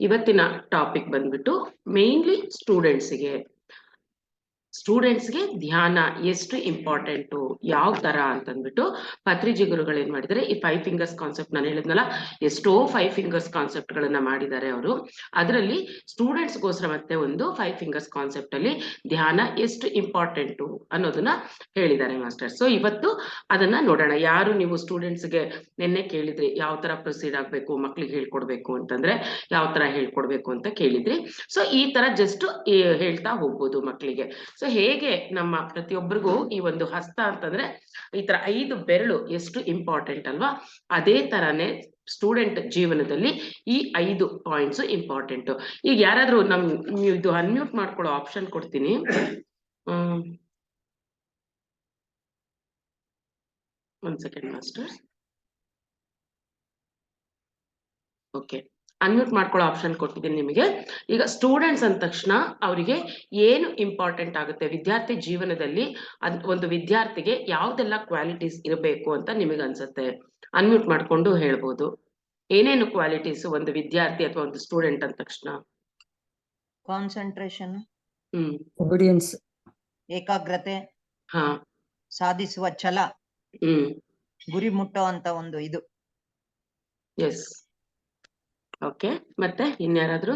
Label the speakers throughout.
Speaker 1: ಇವತ್ತಿನ ಟಾಪಿಕ್ ಬಂದ್ಬಿಟ್ಟು ಮೇನ್ಲಿ ಸ್ಟೂಡೆಂಟ್ಸ್ಗೆ ಧ್ಯಾನ ಎಷ್ಟು ಇಂಪಾರ್ಟೆಂಟು, ಯಾವ ತರ ಅಂತಂದ್ಬಿಟ್ಟು ಪತ್ರಿಜಿ ಗುರುಗಳು ಏನ್ ಮಾಡಿದ್ದಾರೆ, ಈ 5 ಫಿಂಗರ್ಸ್ ಕಾನ್ಸೆಪ್ಟ್ ನಾನು ಹೇಳಿದ್ನಲ್ಲ, ಎಷ್ಟೋ 5 ಫಿಂಗರ್ಸ್ ಕಾನ್ಸೆಪ್ಟ್ ಗಳನ್ನ ಮಾಡಿದ್ದಾರೆ ಅವರು. ಅದರಲ್ಲಿ ಸ್ಟೂಡೆಂಟ್ಸ್ಗೋಸ್ಕರ ಮತ್ತೆ ಒಂದು 5 ಫಿಂಗರ್ಸ್ ಕಾನ್ಸೆಪ್ಟ್ ಅಲ್ಲಿ ಧ್ಯಾನ ಎಷ್ಟು ಇಂಪಾರ್ಟೆಂಟು ಅನ್ನೋದನ್ನ ಹೇಳಿದ್ದಾರೆ ಮಾಸ್ಟರ್. ಸೊ ಇವತ್ತು ಅದನ್ನ ನೋಡೋಣ. ಯಾರು ನೀವು ಸ್ಟೂಡೆಂಟ್ಸ್ಗೆ ನಿನ್ನೆ ಕೇಳಿದ್ರಿ ಯಾವ ತರ ಪ್ರೊಸೀಡ್ ಆಗ್ಬೇಕು, ಮಕ್ಳಿಗೆ ಹೇಳ್ಕೊಡ್ಬೇಕು ಅಂತಂದ್ರೆ ಯಾವ ತರ ಹೇಳ್ಕೊಡ್ಬೇಕು ಅಂತ ಕೇಳಿದ್ರಿ. ಸೊ ಈ ತರ ಜಸ್ಟ್ ಹೇಳ್ತಾ ಹೋಗ್ಬೋದು ಮಕ್ಕಳಿಗೆ. ಸೊ ಹೇಗೆ ನಮ್ಮ ಪ್ರತಿಯೊಬ್ಬರಿಗೂ ಈ ಒಂದು ಹಸ್ತ ಅಂತಂದ್ರೆ ಈ ತರ 5 ಬೆರಳು ಎಷ್ಟು ಇಂಪಾರ್ಟೆಂಟ್ ಅಲ್ವಾ, ಅದೇ ತರಾನೇ ಸ್ಟೂಡೆಂಟ್ ಜೀವನದಲ್ಲಿ ಈ 5 ಪಾಯಿಂಟ್ಸ್ ಇಂಪಾರ್ಟೆಂಟ್. ಈಗ ಯಾರಾದ್ರೂ ಇದು ಅನ್ಮ್ಯೂಟ್ ಮಾಡ್ಕೊಳ್ಳೋ ಆಪ್ಷನ್ ಕೊಡ್ತೀನಿ. ಒಂದ್ ಸೆಕೆಂಡ್ ಮಾಸ್ಟರ್. ಓಕೆ, ಅನ್ಮ್ಯೂಟ್ ಮಾಡ್ಕೊಳ್ಳೋ ಆಪ್ಷನ್ ಕೊಟ್ಟಿದ್ದೀನಿ ನಿಮಗೆ. ಈಗ ಸ್ಟೂಡೆಂಟ್ಸ್ ಅಂದ ತಕ್ಷಣ ಅವರಿಗೆ ಏನು ಇಂಪಾರ್ಟೆಂಟ್ ಆಗುತ್ತೆ ವಿದ್ಯಾರ್ಥಿ ಜೀವನದಲ್ಲಿ, ಒಂದು ವಿದ್ಯಾರ್ಥಿಗೆ ಯಾವ್ದೆಲ್ಲ ಕ್ವಾಲಿಟೀಸ್ ಇರಬೇಕು ಅಂತ ನಿಮಗೆ ಅನ್ಸುತ್ತೆ? ಅನ್ಮ್ಯೂಟ್ ಮಾಡ್ಕೊಂಡು ಹೇಳ್ಬೋದು. ಏನೇನು ಕ್ವಾಲಿಟೀಸ್ ಒಂದು ವಿದ್ಯಾರ್ಥಿ ಅಥವಾ ಒಂದು ಸ್ಟೂಡೆಂಟ್ ಅಂದ ತಕ್ಷಣ?
Speaker 2: ಕಾನ್ಸಂಟ್ರೇಷನ್,
Speaker 3: ಒಬಿಡಿಯನ್ಸ್,
Speaker 2: ಏಕಾಗ್ರತೆ,
Speaker 1: ಹಾ,
Speaker 2: ಸಾಧಿಸುವ ಛಲ, ಗುರಿ ಮುಟ್ಟೋ ಅಂತ ಒಂದು ಇದು.
Speaker 1: Yes, okay. ಮತ್ತೆ ಇನ್ಯಾರಾದ್ರೂ?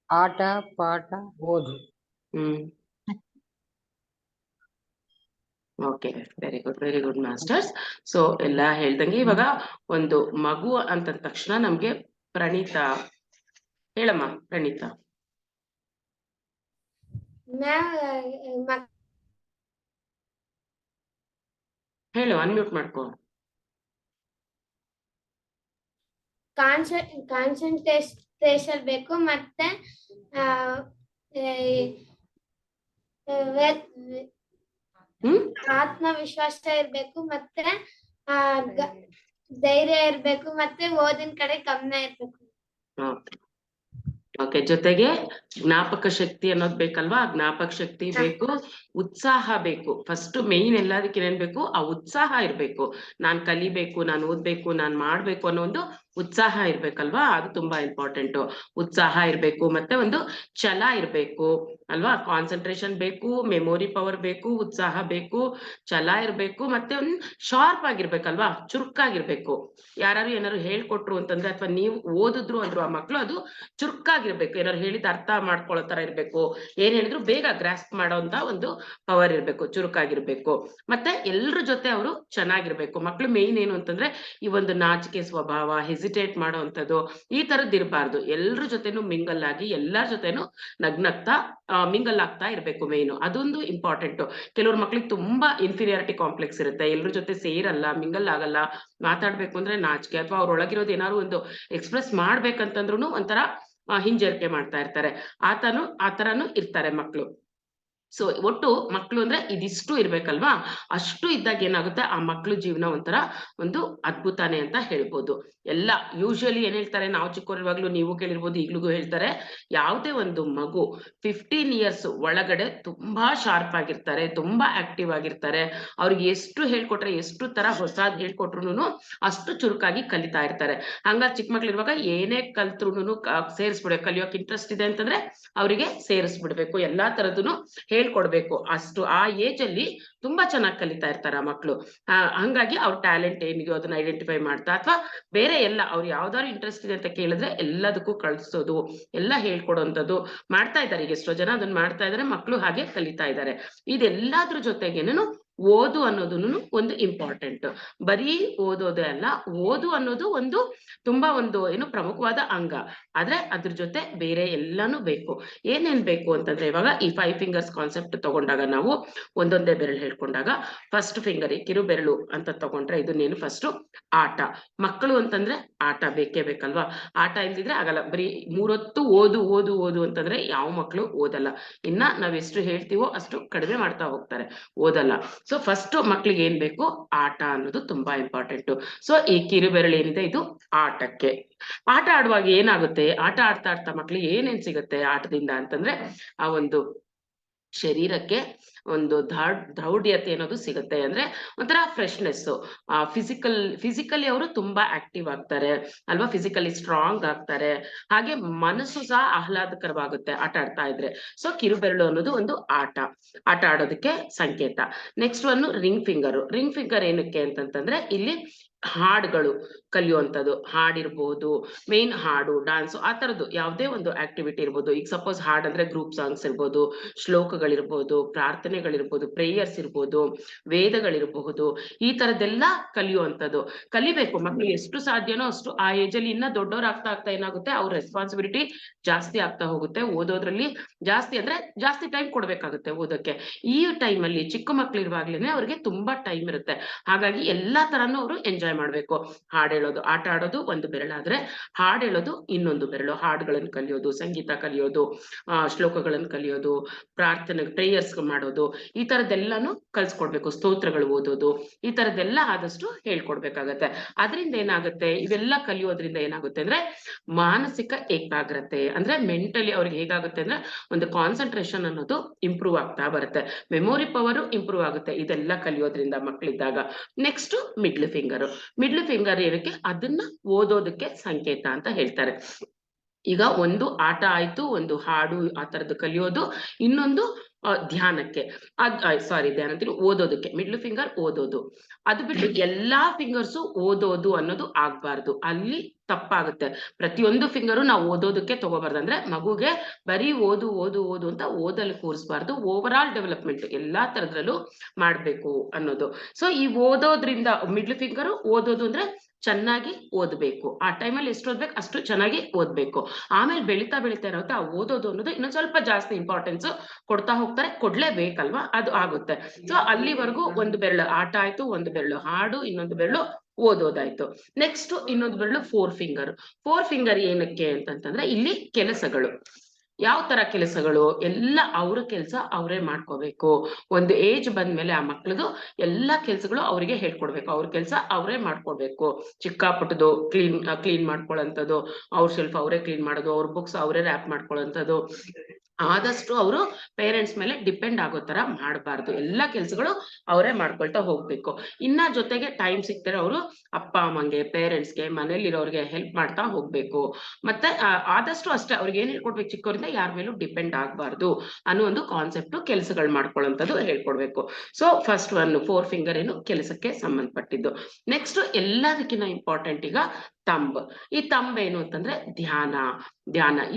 Speaker 3: ಆಟ ಪಾಠ ಓದು.
Speaker 1: Okay, very good masters. So ಎಲ್ಲ ಹೇಳ್ದಂಗೆ ಇವಾಗ ಒಂದು ಮಗು ಅಂತ ತಕ್ಷಣ ನಮ್ಗೆ ಪ್ರಣೀತಾ ಹೇಳಮ್ಮ. ಪ್ರಣೀತಾ ಹೇಳು, ಅನ್ಮ್ಯೂಟ್ ಮಾಡ್ಕೋ.
Speaker 4: ಕಾನ್ಸಂಟ್ರೇಷನ್ ಬೇಕು, ಮತ್ತೆ ಆತ್ಮವಿಶ್ವಾಸ ಇರ್ಬೇಕು, ಮತ್ತೆ ಧೈರ್ಯ ಇರ್ಬೇಕು, ಮತ್ತೆ ಓದಿನ ಕಡೆ ಗಮನ ಇರ್ಬೇಕು.
Speaker 1: ಓಕೆ, ಜೊತೆಗೆ ಜ್ಞಾಪಕ ಶಕ್ತಿ ಅನ್ನೋದು ಬೇಕಲ್ವಾ? ಜ್ಞಾಪಕ ಶಕ್ತಿ ಬೇಕು, ಉತ್ಸಾಹ ಬೇಕು. ಫಸ್ಟ್ ಮೇನ್ ಎಲ್ಲದಕ್ಕೆ ಏನ್ ಬೇಕು? ಆ ಉತ್ಸಾಹ ಇರ್ಬೇಕು. ನಾನ್ ಕಲಿಬೇಕು, ನಾನು ಓದ್ಬೇಕು, ನಾನ್ ಮಾಡ್ಬೇಕು ಅನ್ನೋ ಒಂದು ಉತ್ಸಾಹ ಇರ್ಬೇಕಲ್ವಾ? ಅದು ತುಂಬಾ ಇಂಪಾರ್ಟೆಂಟ್. ಉತ್ಸಾಹ ಇರ್ಬೇಕು, ಮತ್ತೆ ಒಂದು ಛಲ ಇರ್ಬೇಕು ಅಲ್ವಾ? ಕಾನ್ಸಂಟ್ರೇಷನ್ ಬೇಕು, ಮೆಮೊರಿ ಪವರ್ ಬೇಕು, ಉತ್ಸಾಹ ಬೇಕು, ಛಲ ಇರ್ಬೇಕು, ಮತ್ತೆ ಒಂದು ಶಾರ್ಪ್ ಆಗಿರ್ಬೇಕಲ್ವಾ? ಚುರುಕಾಗಿರ್ಬೇಕು. ಯಾರು ಏನಾರು ಹೇಳ್ಕೊಟ್ರು ಅಂತಂದ್ರೆ ಅಥವಾ ನೀವು ಓದಿದ್ರು ಅಂದ್ರು ಆ ಮಕ್ಳು ಅದು ಚುರುಕಾಗಿರ್ಬೇಕು. ಏನಾರು ಹೇಳಿದ ಅರ್ಥ ಮಾಡ್ಕೊಳ್ಳೋ ತರ ಇರ್ಬೇಕು. ಏನ್ ಹೇಳಿದ್ರು ಬೇಗ ಗ್ರಾಸ್ಪ್ ಮಾಡೋಂತ ಒಂದು ಪವರ್ ಇರ್ಬೇಕು, ಚುರುಕಾಗಿರ್ಬೇಕು. ಮತ್ತೆ ಎಲ್ರ ಜೊತೆ ಅವರು ಚೆನ್ನಾಗಿರ್ಬೇಕು. ಮಕ್ಳು ಮೇಯ್ನ್ ಏನು ಅಂತಂದ್ರೆ ಈ ಒಂದು ನಾಚಿಕೆ ಸ್ವಭಾವ, ಹೆಸಿಟೇಟ್ ಮಾಡೋವಂಥದ್ದು ಈ ತರದ್ ಇರಬಾರ್ದು. ಎಲ್ರ ಜೊತೆನೂ ಮಿಂಗಲ್ ಆಗಿ ಎಲ್ಲರ ಜೊತೆನೂ ನಗ್ನಗ್ತಾ ಮಿಂಗಲ್ ಆಗ್ತಾ ಇರ್ಬೇಕು. ಮೇಯ್ನು ಅದೊಂದು ಇಂಪಾರ್ಟೆಂಟ್. ಕೆಲವ್ರ ಮಕ್ಳಿಗೆ ತುಂಬಾ ಇನ್ಫೀರಿಯಾರಿಟಿ ಕಾಂಪ್ಲೆಕ್ಸ್ ಇರುತ್ತೆ, ಎಲ್ರ ಜೊತೆ ಸೇರಲ್ಲ, ಮಿಂಗಲ್ ಆಗಲ್ಲ, ಮಾತಾಡ್ಬೇಕು ಅಂದ್ರೆ ನಾಚಿಕೆ, ಅಥವಾ ಅವ್ರೊಳಗಿರೋದು ಏನಾದ್ರು ಒಂದು ಎಕ್ಸ್ಪ್ರೆಸ್ ಮಾಡ್ಬೇಕಂತಂದ್ರು ಒಂಥರ ಹಿಂಜರಿಕೆ ಮಾಡ್ತಾ ಇರ್ತಾರೆ. ಆ ತರನು ಇರ್ತಾರೆ ಮಕ್ಳು. ಸೊ ಒಟ್ಟು ಮಕ್ಳು ಅಂದ್ರೆ ಇದಿಷ್ಟು ಇರ್ಬೇಕಲ್ವಾ? ಅಷ್ಟು ಇದ್ದಾಗ ಏನಾಗುತ್ತೆ, ಆ ಮಕ್ಳು ಜೀವನ ಒಂಥರ ಒಂದು ಅದ್ಭುತಾನೆ ಅಂತ ಹೇಳ್ಬೋದು. ಎಲ್ಲ ಯೂಶುವಲಿ ಏನ್ ಹೇಳ್ತಾರೆ, ನಾವು ಚಿಕ್ಕವರಿರುವಾಗ್ಲೂ ನೀವು ಕೇಳಿರ್ಬೋದು, ಈಗ್ಲಿಗೂ ಹೇಳ್ತಾರೆ, ಯಾವುದೇ ಒಂದು ಮಗು 15 ಇಯರ್ಸ್ ಒಳಗಡೆ ತುಂಬಾ ಶಾರ್ಪ್ ಆಗಿರ್ತಾರೆ, ತುಂಬಾ ಆಕ್ಟಿವ್ ಆಗಿರ್ತಾರೆ. ಅವ್ರಿಗೆ ಎಷ್ಟು ಹೇಳ್ಕೊಟ್ರೆ, ಎಷ್ಟು ತರ ಹೊಸಾದ್ ಹೇಳ್ಕೊಟ್ರುನು ಅಷ್ಟು ಚುರುಕಾಗಿ ಕಲಿತಾ ಇರ್ತಾರೆ. ಹಂಗಾಗಿ ಚಿಕ್ಕ ಮಕ್ಳು ಇರುವಾಗ ಏನೇ ಕಲ್ತ್ರುನು ಸೇರಿಸ್ಬಿಡ್ಬೇಕು. ಕಲಿಯೋಕೆ ಇಂಟ್ರೆಸ್ಟ್ ಇದೆ ಅಂತಂದ್ರೆ ಅವರಿಗೆ ಸೇರಿಸ್ಬಿಡ್ಬೇಕು, ಎಲ್ಲಾ ತರದನು ಹೇಳ್ಕೊಡ್ಬೇಕು. ಅಷ್ಟು ಆ ಏಜ್ ಅಲ್ಲಿ ತುಂಬಾ ಚೆನ್ನಾಗಿ ಕಲಿತಾ ಇರ್ತಾರ ಮಕ್ಳು. ಹಂಗಾಗಿ ಅವ್ರ ಟ್ಯಾಲೆಂಟ್ ಏನಿದೆಯೋ ಅದನ್ನ ಐಡೆಂಟಿಫೈ ಮಾಡ್ತಾ, ಅಥವಾ ಬೇರೆ ಎಲ್ಲ ಅವ್ರು ಯಾವ್ದಾದ್ರು ಇಂಟ್ರೆಸ್ಟ್ ಇದೆ ಅಂತ ಕೇಳಿದ್ರೆ ಎಲ್ಲದಕ್ಕೂ ಕಳ್ಸೋದು, ಎಲ್ಲ ಹೇಳ್ಕೊಡೋಂಥದ್ದು ಮಾಡ್ತಾ ಇದ್ದಾರೆ. ಈಗ ಎಷ್ಟೋ ಜನ ಅದನ್ನ ಮಾಡ್ತಾ ಇದಾರೆ, ಮಕ್ಳು ಹಾಗೆ ಕಲಿತಾ ಇದ್ದಾರೆ. ಇದೆಲ್ಲದ್ರ ಜೊತೆಗೇನು ಓದು ಅನ್ನೋದನ್ನು ಒಂದು ಇಂಪಾರ್ಟೆಂಟ್. ಬರೀ ಓದೋದೇ ಅಲ್ಲ, ಓದು ಅನ್ನೋದು ಒಂದು ತುಂಬಾ ಒಂದು ಏನು ಪ್ರಮುಖವಾದ ಅಂಗ. ಆದ್ರೆ ಅದ್ರ ಜೊತೆ ಬೇರೆ ಎಲ್ಲಾನು ಬೇಕು. ಏನೇನ್ ಬೇಕು ಅಂತಂದ್ರೆ, ಇವಾಗ ಈ 5 ಫಿಂಗರ್ಸ್ ಕಾನ್ಸೆಪ್ಟ್ ತಗೊಂಡಾಗ ನಾವು ಒಂದೊಂದೇ ಬೆರಳು ಹೇಳ್ಕೊಂಡಾಗ, ಫಸ್ಟ್ ಫಿಂಗರ್ ಕಿರು ಬೆರಳು ಅಂತ ತಗೊಂಡ್ರೆ ಇದನ್ನೇನು ಫಸ್ಟ್ ಆಟ. ಮಕ್ಕಳು ಅಂತಂದ್ರೆ ಆಟ ಬೇಕೇ ಬೇಕಲ್ವಾ? ಆಟ ಇಲ್ದಿದ್ರೆ ಆಗಲ್ಲ. ಬರೀ 3 ಹೊತ್ತು ಓದು ಓದು ಓದು ಅಂತಂದ್ರೆ ಯಾವ ಮಕ್ಕಳು ಓದಲ್ಲ. ಇನ್ನ ನಾವೆಷ್ಟು ಹೇಳ್ತೀವೋ ಅಷ್ಟು ಕಡಿಮೆ ಮಾಡ್ತಾ ಹೋಗ್ತಾರೆ, ಓದಲ್ಲ. ಸೊ ಫಸ್ಟ್ ಮಕ್ಳಿಗೆ ಏನ್ ಬೇಕು? ಆಟ ಅನ್ನೋದು ತುಂಬಾ ಇಂಪಾರ್ಟೆಂಟ್. ಸೊ ಈ ಕಿರು ಬೆರಳು ಏನಿದೆ ಇದು ಆಟಕ್ಕೆ. ಆಟ ಆಡುವಾಗ ಏನಾಗುತ್ತೆ, ಆಟ ಆಡ್ತಾ ಆಡ್ತಾ ಮಕ್ಳಿಗೆ ಏನೇನ್ ಸಿಗುತ್ತೆ ಆಟದಿಂದ ಅಂತಂದ್ರೆ, ಆ ಒಂದು ಶರೀರಕ್ಕೆ ಒಂದು ದೌಢ್ಯತೆ ಅನ್ನೋದು ಸಿಗುತ್ತೆ. ಅಂದ್ರೆ ಒಂಥರ ಫ್ರೆಶ್ನೆಸ್, ಫಿಸಿಕಲಿ ಅವರು ತುಂಬಾ ಆಕ್ಟಿವ್ ಆಗ್ತಾರೆ ಅಲ್ವಾ, ಫಿಸಿಕಲಿ ಸ್ಟ್ರಾಂಗ್ ಆಗ್ತಾರೆ, ಹಾಗೆ ಮನಸ್ಸು ಸಹ ಆಹ್ಲಾದಕರವಾಗುತ್ತೆ ಆಟ ಆಡ್ತಾ ಇದ್ರೆ. ಸೊ ಕಿರುಬೆರಳು ಅನ್ನೋದು ಒಂದು ಆಟ ಆಡೋದಕ್ಕೆ ಸಂಕೇತ. ನೆಕ್ಸ್ಟ್ ಒಂದು ರಿಂಗ್ ಫಿಂಗರ್ ಏನಕ್ಕೆ ಅಂತಂತಂದ್ರೆ ಇಲ್ಲಿ ಹಾಡುಗಳು ಕಲಿಯುವಂಥದ್ದು, ಹಾಡಿರ್ಬೋದು, ಮೇನ್ ಹಾಡು, ಡಾನ್ಸ್, ಆ ತರದ್ದು ಯಾವುದೇ ಒಂದು ಆಕ್ಟಿವಿಟಿ ಇರ್ಬೋದು. ಈಗ ಸಪೋಸ್ ಹಾಡಂದ್ರೆ ಗ್ರೂಪ್ ಸಾಂಗ್ಸ್ ಇರ್ಬೋದು, ಶ್ಲೋಕಗಳಿರ್ಬೋದು, ಪ್ರಾರ್ಥನೆಗಳಿರ್ಬೋದು, ಪ್ರೇಯರ್ಸ್ ಇರ್ಬೋದು, ವೇದಗಳಿರಬಹುದು, ಈ ತರದ್ದೆಲ್ಲ ಕಲಿಯುವಂಥದ್ದು. ಕಲಿಬೇಕು ಮಕ್ಕಳು ಎಷ್ಟು ಸಾಧ್ಯನೋ ಅಷ್ಟು. ಆ ಏಜ್ ಅಲ್ಲಿ ಇನ್ನ ದೊಡ್ಡವ್ರು ಆಗ್ತಾ ಏನಾಗುತ್ತೆ, ಅವ್ರ ರೆಸ್ಪಾನ್ಸಿಬಿಲಿಟಿ ಜಾಸ್ತಿ ಆಗ್ತಾ ಹೋಗುತ್ತೆ. ಓದೋದ್ರಲ್ಲಿ ಜಾಸ್ತಿ ಅಂದ್ರೆ ಜಾಸ್ತಿ ಟೈಮ್ ಕೊಡ್ಬೇಕಾಗುತ್ತೆ ಓದೋಕೆ. ಈ ಟೈಮಲ್ಲಿ ಚಿಕ್ಕ ಮಕ್ಳು ಇರುವಾಗ್ಲೇನೆ ಅವ್ರಿಗೆ ತುಂಬಾ ಟೈಮ್ ಇರುತ್ತೆ. ಹಾಗಾಗಿ ಎಲ್ಲಾ ತರನು ಅವರು ಎಂಜಾಯ್ ಮಾಡ್ಬೇಕು. ಹಾಡು ಹೇಳೋದು, ಆಟ ಆಡೋದು ಒಂದು ಬೆರಳಾದ್ರೆ, ಹಾಡು ಹೇಳೋದು ಇನ್ನೊಂದು ಬೆರಳು. ಹಾಡುಗಳನ್ನು ಕಲಿಯೋದು, ಸಂಗೀತ ಕಲಿಯೋದು, ಶ್ಲೋಕಗಳನ್ನು ಕಲಿಯೋದು, ಪ್ರಾರ್ಥನೆ ಪ್ರೇಯರ್ಸ್ ಮಾಡೋದು, ಈ ತರದ್ದೆಲ್ಲಾನು ಕಲ್ಸ್ಕೊಡ್ಬೇಕು. ಸ್ತೋತ್ರಗಳು ಓದೋದು, ಈ ತರದ್ದೆಲ್ಲ ಆದಷ್ಟು ಹೇಳ್ಕೊಡ್ಬೇಕಾಗತ್ತೆ. ಅದರಿಂದ ಏನಾಗುತ್ತೆ, ಇವೆಲ್ಲ ಕಲಿಯೋದ್ರಿಂದ ಏನಾಗುತ್ತೆ ಅಂದ್ರೆ ಮಾನಸಿಕ ಏಕಾಗ್ರತೆ, ಅಂದ್ರೆ ಮೆಂಟಲಿ ಅವ್ರಿಗೆ ಹೇಗಾಗುತ್ತೆ ಅಂದ್ರೆ ಒಂದು ಕಾನ್ಸಂಟ್ರೇಷನ್ ಅನ್ನೋದು ಇಂಪ್ರೂವ್ ಆಗ್ತಾ ಬರುತ್ತೆ. ಮೆಮೊರಿ ಪವರ್ ಇಂಪ್ರೂವ್ ಆಗುತ್ತೆ ಇದೆಲ್ಲ ಕಲಿಯೋದ್ರಿಂದ ಮಕ್ಕಳಿದ್ದಾಗ. ನೆಕ್ಸ್ಟ್ ಮಿಡ್ಲ್ ಫಿಂಗರ್ ಏನಕ್ಕೆ, ಅದನ್ನ ಓದೋದಕ್ಕೆ ಸಂಕೇತ ಅಂತ ಹೇಳ್ತಾರೆ. ಈಗ ಒಂದು ಆಟ ಆಯ್ತು, ಒಂದು ಹಾಡು ಆ ತರದ್ದು ಕಲಿಯೋದು, ಇನ್ನೊಂದು ಧ್ಯಾನಕ್ಕೆ ಓದೋದಕ್ಕೆ. ಮಿಡ್ಲ್ ಫಿಂಗರ್ ಓದೋದು, ಅದು ಬಿಟ್ಟು ಎಲ್ಲಾ ಫಿಂಗರ್ಸು ಓದೋದು ಅನ್ನೋದು ಆಗ್ಬಾರ್ದು, ಅಲ್ಲಿ ತಪ್ಪಾಗುತ್ತೆ. ಪ್ರತಿಯೊಂದು ಫಿಂಗರು ನಾವು ಓದೋದಕ್ಕೆ ತಗೋಬಾರ್ದು. ಅಂದ್ರೆ ಮಗುಗೆ ಬರೀ ಓದು ಓದು ಓದು ಅಂತ ಓದಲು ಕೂರಿಸಬಾರ್ದು. ಓವರ್ ಆಲ್ ಡೆವಲಪ್ಮೆಂಟ್ ಎಲ್ಲಾ ತರದ್ರಲ್ಲೂ ಮಾಡ್ಬೇಕು ಅನ್ನೋದು. ಸೊ ಈ ಓದೋದ್ರಿಂದ ಮಿಡ್ಲ್ ಫಿಂಗರ್ ಓದೋದು ಅಂದ್ರೆ ಚೆನ್ನಾಗಿ ಓದ್ಬೇಕು. ಆ ಟೈಮಲ್ಲಿ ಎಷ್ಟು ಓದ್ಬೇಕು ಅಷ್ಟು ಚೆನ್ನಾಗಿ ಓದ್ಬೇಕು. ಆಮೇಲೆ ಬೆಳೀತಾ ಇರುತ್ತೆ, ಆ ಓದೋದು ಅನ್ನೋದು ಇನ್ನೊಂದ್ ಸ್ವಲ್ಪ ಜಾಸ್ತಿ ಇಂಪಾರ್ಟೆನ್ಸ್ ಕೊಡ್ತಾ ಹೋಗ್ತಾರೆ, ಕೊಡ್ಲೇಬೇಕಲ್ವಾ, ಅದು ಆಗುತ್ತೆ. ಸೊ ಅಲ್ಲಿವರೆಗೂ ಒಂದು ಬೆರಳು ಆಟ ಆಯ್ತು, ಒಂದು ಬೆರಳು ಹಾಡು, ಇನ್ನೊಂದು ಬೆರಳು ಓದೋದಾಯ್ತು. ನೆಕ್ಸ್ಟ್ ಇನ್ನೊಂದು ಬೆರಳು ಫೋರ್ ಫಿಂಗರ್ ಏನಕ್ಕೆ ಅಂತಂತಂದ್ರೆ ಇಲ್ಲಿ ಕೆಲಸಗಳು. ಯಾವ ತರ ಕೆಲಸಗಳು, ಎಲ್ಲ ಅವ್ರ ಕೆಲಸ ಅವರೇ ಮಾಡ್ಕೋಬೇಕು. ಒಂದು ಏಜ್ ಬಂದ್ಮೇಲೆ ಆ ಮಕ್ಳದು ಎಲ್ಲಾ ಕೆಲ್ಸಗಳು ಅವರಿಗೆ ಹೇಳ್ಕೊಡ್ಬೇಕು. ಅವ್ರ ಕೆಲಸ ಅವರೇ ಮಾಡ್ಕೊಡ್ಬೇಕು. ಚಿಕ್ಕ ಪುಟ್ಟದು ಕ್ಲೀನ್ ಮಾಡ್ಕೊಳ್ಳೋಂಥದ್ದು, ಅವ್ರ ಶೆಲ್ಫ್ ಅವರೇ ಕ್ಲೀನ್ ಮಾಡೋದು, ಅವ್ರ ಬುಕ್ಸ್ ಅವರೇ ರ್ಯಾಪ್ ಮಾಡ್ಕೊಳ್ಳೋಂಥದ್ದು. ಆದಷ್ಟು ಅವರು ಪೇರೆಂಟ್ಸ್ ಮೇಲೆ ಡಿಪೆಂಡ್ ಆಗೋ ತರ ಮಾಡಬಾರ್ದು. ಎಲ್ಲಾ ಕೆಲ್ಸಗಳು ಅವರೇ ಮಾಡ್ಕೊಳ್ತಾ ಹೋಗ್ಬೇಕು. ಇನ್ನ ಜೊತೆಗೆ ಟೈಮ್ ಸಿಗ್ತಾರೆ ಅವರು ಅಪ್ಪ ಅಮ್ಮಂಗೆ, ಪೇರೆಂಟ್ಸ್ಗೆ, ಮನೇಲಿರೋರ್ಗೆ ಹೆಲ್ಪ್ ಮಾಡ್ತಾ ಹೋಗ್ಬೇಕು. ಮತ್ತೆ ಆದಷ್ಟು ಅಷ್ಟೇ ಅವ್ರಿಗೆ ಏನ್ ಹೇಳ್ಕೊಡ್ಬೇಕು, ಚಿಕ್ಕವರಿಂದ ಯಾರ ಮೇಲೂ ಡಿಪೆಂಡ್ ಆಗ್ಬಾರ್ದು ಅನ್ನೋ ಒಂದು ಕಾನ್ಸೆಪ್ಟ್ ಕೆಲ್ಸಗಳು ಮಾಡ್ಕೊಳ್ಳೋಂಥದ್ದು ಹೇಳ್ಕೊಡ್ಬೇಕು. ಸೊ ಫಸ್ಟ್ ಫೋರ್ ಫಿಂಗರ್ ಏನು ಕೆಲಸಕ್ಕೆ ಸಂಬಂಧಪಟ್ಟಿದ್ದು. ನೆಕ್ಸ್ಟ್ ಎಲ್ಲದಕ್ಕಿಂತ ಇಂಪಾರ್ಟೆಂಟ್ ಈಗ ಈ ತಂಬ್ ಏನು ಅಂತಂದ್ರೆ ಧ್ಯಾನ.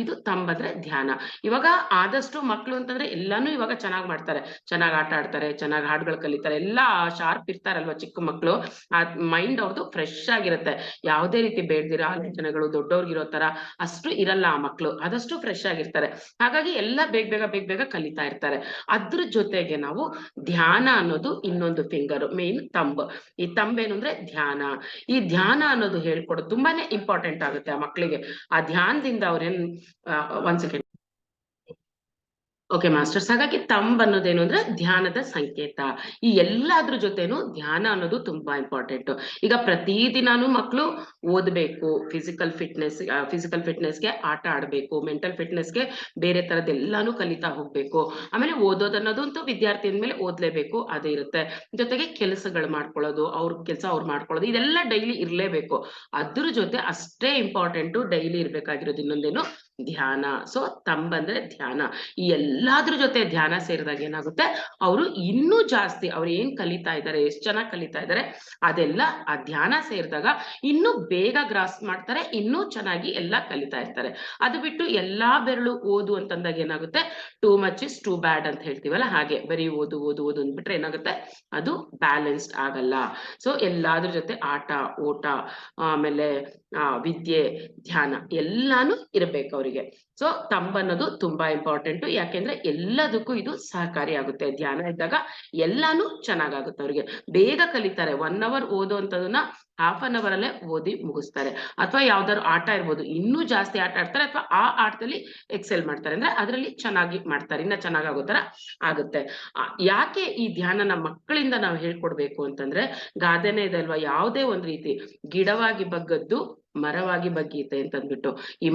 Speaker 1: ಇದು ತಂಬ್ ಅಂದ್ರೆ ಧ್ಯಾನ. ಇವಾಗ ಆದಷ್ಟು ಮಕ್ಳು ಅಂತಂದ್ರೆ ಎಲ್ಲಾನು ಇವಾಗ ಚೆನ್ನಾಗ್ ಮಾಡ್ತಾರೆ, ಚೆನ್ನಾಗ್ ಆಟ ಆಡ್ತಾರೆ, ಚೆನ್ನಾಗ್ ಹಾಡುಗಳು ಕಲಿತಾರೆ, ಎಲ್ಲಾ ಶಾರ್ಪ್ ಇರ್ತಾರಲ್ವಾ ಚಿಕ್ಕ ಮಕ್ಳು. ಆ ಮೈಂಡ್ ಅವ್ರದ್ದು ಫ್ರೆಶ್ ಆಗಿರುತ್ತೆ. ಯಾವುದೇ ರೀತಿ ಬೇಡ್ದಿರ ಆಲೋಚನೆಗಳು ದೊಡ್ಡವ್ರಿಗಿರೋ ತರ ಅಷ್ಟು ಇರಲ್ಲ ಆ ಮಕ್ಳು, ಆದಷ್ಟು ಫ್ರೆಶ್ ಆಗಿರ್ತಾರೆ. ಹಾಗಾಗಿ ಎಲ್ಲ ಬೇಗ ಕಲಿತಾ ಇರ್ತಾರೆ. ಅದ್ರ ಜೊತೆಗೆ ನಾವು ಧ್ಯಾನ ಅನ್ನೋದು ಇನ್ನೊಂದು ಫಿಂಗರ್, ಮೇನ್ ತಂಬ್. ಈ ತಂಬ್ ಏನು ಅಂದ್ರೆ ಧ್ಯಾನ. ಈ ಧ್ಯಾನ ಅನ್ನೋದು ಹೇಳ್ಕೊಡೋದು ತುಂಬಾನೇ ಇಂಪಾರ್ಟೆಂಟ್ ಆಗುತ್ತೆ ಆ ಮಕ್ಳಿಗೆ. ಆ ಧ್ಯಾನದಿಂದ ಅವ್ರೇನ್ ಒಂದ್ ಸೆಕೆಂಡ್ ಓಕೆ ಮಾಸ್ಟರ್ಸ್. ಹಾಗಾಗಿ ತಂಬ್ ಅನ್ನೋದೇನು ಅಂದ್ರೆ ಧ್ಯಾನದ ಸಂಕೇತ. ಈ ಎಲ್ಲಾದ್ರ ಜೊತೆನು ಧ್ಯಾನ ಅನ್ನೋದು ತುಂಬಾ ಇಂಪಾರ್ಟೆಂಟ್. ಈಗ ಪ್ರತಿದಿನಾನು ಮಕ್ಕಳು ಓದ್ಬೇಕು, ಫಿಸಿಕಲ್ ಫಿಟ್ನೆಸ್ಗೆ ಆಟ ಆಡ್ಬೇಕು, ಮೆಂಟಲ್ ಫಿಟ್ನೆಸ್ಗೆ ಬೇರೆ ತರದೆಲ್ಲಾನು ಕಲಿತಾ ಹೋಗ್ಬೇಕು. ಆಮೇಲೆ ಓದೋದನ್ನೋದಂತೂ ವಿದ್ಯಾರ್ಥಿ ಅಂದ್ಮೇಲೆ ಓದ್ಲೇಬೇಕು, ಅದೇ ಇರುತ್ತೆ. ಜೊತೆಗೆ ಕೆಲಸಗಳು ಮಾಡ್ಕೊಳ್ಳೋದು, ಅವ್ರ ಕೆಲಸ ಅವ್ರು ಮಾಡ್ಕೊಳ್ಳೋದು, ಇದೆಲ್ಲ ಡೈಲಿ ಇರ್ಲೇಬೇಕು. ಅದ್ರ ಜೊತೆ ಅಷ್ಟೇ ಇಂಪಾರ್ಟೆಂಟು ಡೈಲಿ ಇರ್ಬೇಕಾಗಿರೋದು ಇನ್ನೊಂದೇನು, ಧ್ಯಾನ. ಸೊ ತಂಬ್ ಅಂದ್ರೆ ಧ್ಯಾನ. ಈ ಎಲ್ಲಾದ್ರ ಜೊತೆ ಧ್ಯಾನ ಸೇರಿದಾಗ ಏನಾಗುತ್ತೆ, ಅವರು ಇನ್ನೂ ಜಾಸ್ತಿ ಅವ್ರು ಏನ್ ಕಲಿತಾ ಇದ್ದಾರೆ, ಎಷ್ಟ್ ಚೆನ್ನಾಗಿ ಕಲಿತಾ ಇದ್ದಾರೆ, ಅದೆಲ್ಲ ಆ ಧ್ಯಾನ ಸೇರಿದಾಗ ಇನ್ನೂ ಬೇಗ ಗ್ರಾಸ್ ಮಾಡ್ತಾರೆ, ಇನ್ನೂ ಚೆನ್ನಾಗಿ ಎಲ್ಲ ಕಲಿತಾ ಇರ್ತಾರೆ. ಅದು ಬಿಟ್ಟು ಎಲ್ಲಾ ಬೆರಳು ಓದು ಅಂತಂದಾಗ ಏನಾಗುತ್ತೆ, too much is too bad ಅಂತ ಹೇಳ್ತೀವಲ್ಲ, ಹಾಗೆ ಬರೀ ಓದು ಓದು ಓದು ಅಂದ್ಬಿಟ್ರೆ ಏನಾಗುತ್ತೆ, ಅದು ಬ್ಯಾಲೆನ್ಸ್ಡ್ ಆಗಲ್ಲ. ಸೊ ಎಲ್ಲಾದ್ರ ಜೊತೆ ಆಟ, ಓಟ, ಆಮೇಲೆ ವಿದ್ಯೆ, ಧ್ಯಾನ ಎಲ್ಲಾನು ಇರ್ಬೇಕು ಅವರಿಗೆ. ಸೊ ತಂಬ್ ಅನ್ನೋದು ತುಂಬಾ ಇಂಪಾರ್ಟೆಂಟ್. ಯಾಕೆಂದ್ರೆ ಎಲ್ಲದಕ್ಕೂ ಇದು ಸಹಕಾರಿ ಆಗುತ್ತೆ. ಧ್ಯಾನ ಇದ್ದಾಗ ಎಲ್ಲಾನು ಚೆನ್ನಾಗಾಗುತ್ತೆ. ಅವ್ರಿಗೆ ಬೇಗ ಕಲಿತಾರೆ. 1 hour ಓದೋಂಥದನ್ನ half an hour ಅಲ್ಲೇ ಓದಿ ಮುಗಿಸ್ತಾರೆ. ಅಥವಾ ಯಾವ್ದಾದ್ರು ಆಟ ಇರ್ಬೋದು, ಇನ್ನೂ ಜಾಸ್ತಿ ಆಟ ಆಡ್ತಾರೆ, ಅಥವಾ ಆ ಆಟದಲ್ಲಿ ಎಕ್ಸೆಲ್ ಮಾಡ್ತಾರೆ, ಅಂದ್ರೆ ಅದರಲ್ಲಿ ಚೆನ್ನಾಗಿ ಮಾಡ್ತಾರೆ, ಇನ್ನ ಚೆನ್ನಾಗಾಗೋ ತರ ಆಗುತ್ತೆ. ಯಾಕೆ ಈ ಧ್ಯಾನ ನಮ್ಮ ಮಕ್ಕಳಿಂದ ನಾವು ಹೇಳ್ಕೊಡ್ಬೇಕು ಅಂತಂದ್ರೆ, ಗಾದೆನೇ ಇದೆ ಅಲ್ವಾ, ಯಾವುದೇ ಒಂದ್ ರೀತಿ ಗಿಡವಾಗಿ ಬಗ್ಗದ್ದು ಮರವಾಗಿ ಬಗ್ಗೀತೆ ಅಂತಂದ್ಬಿಟ್ಟು. ಈ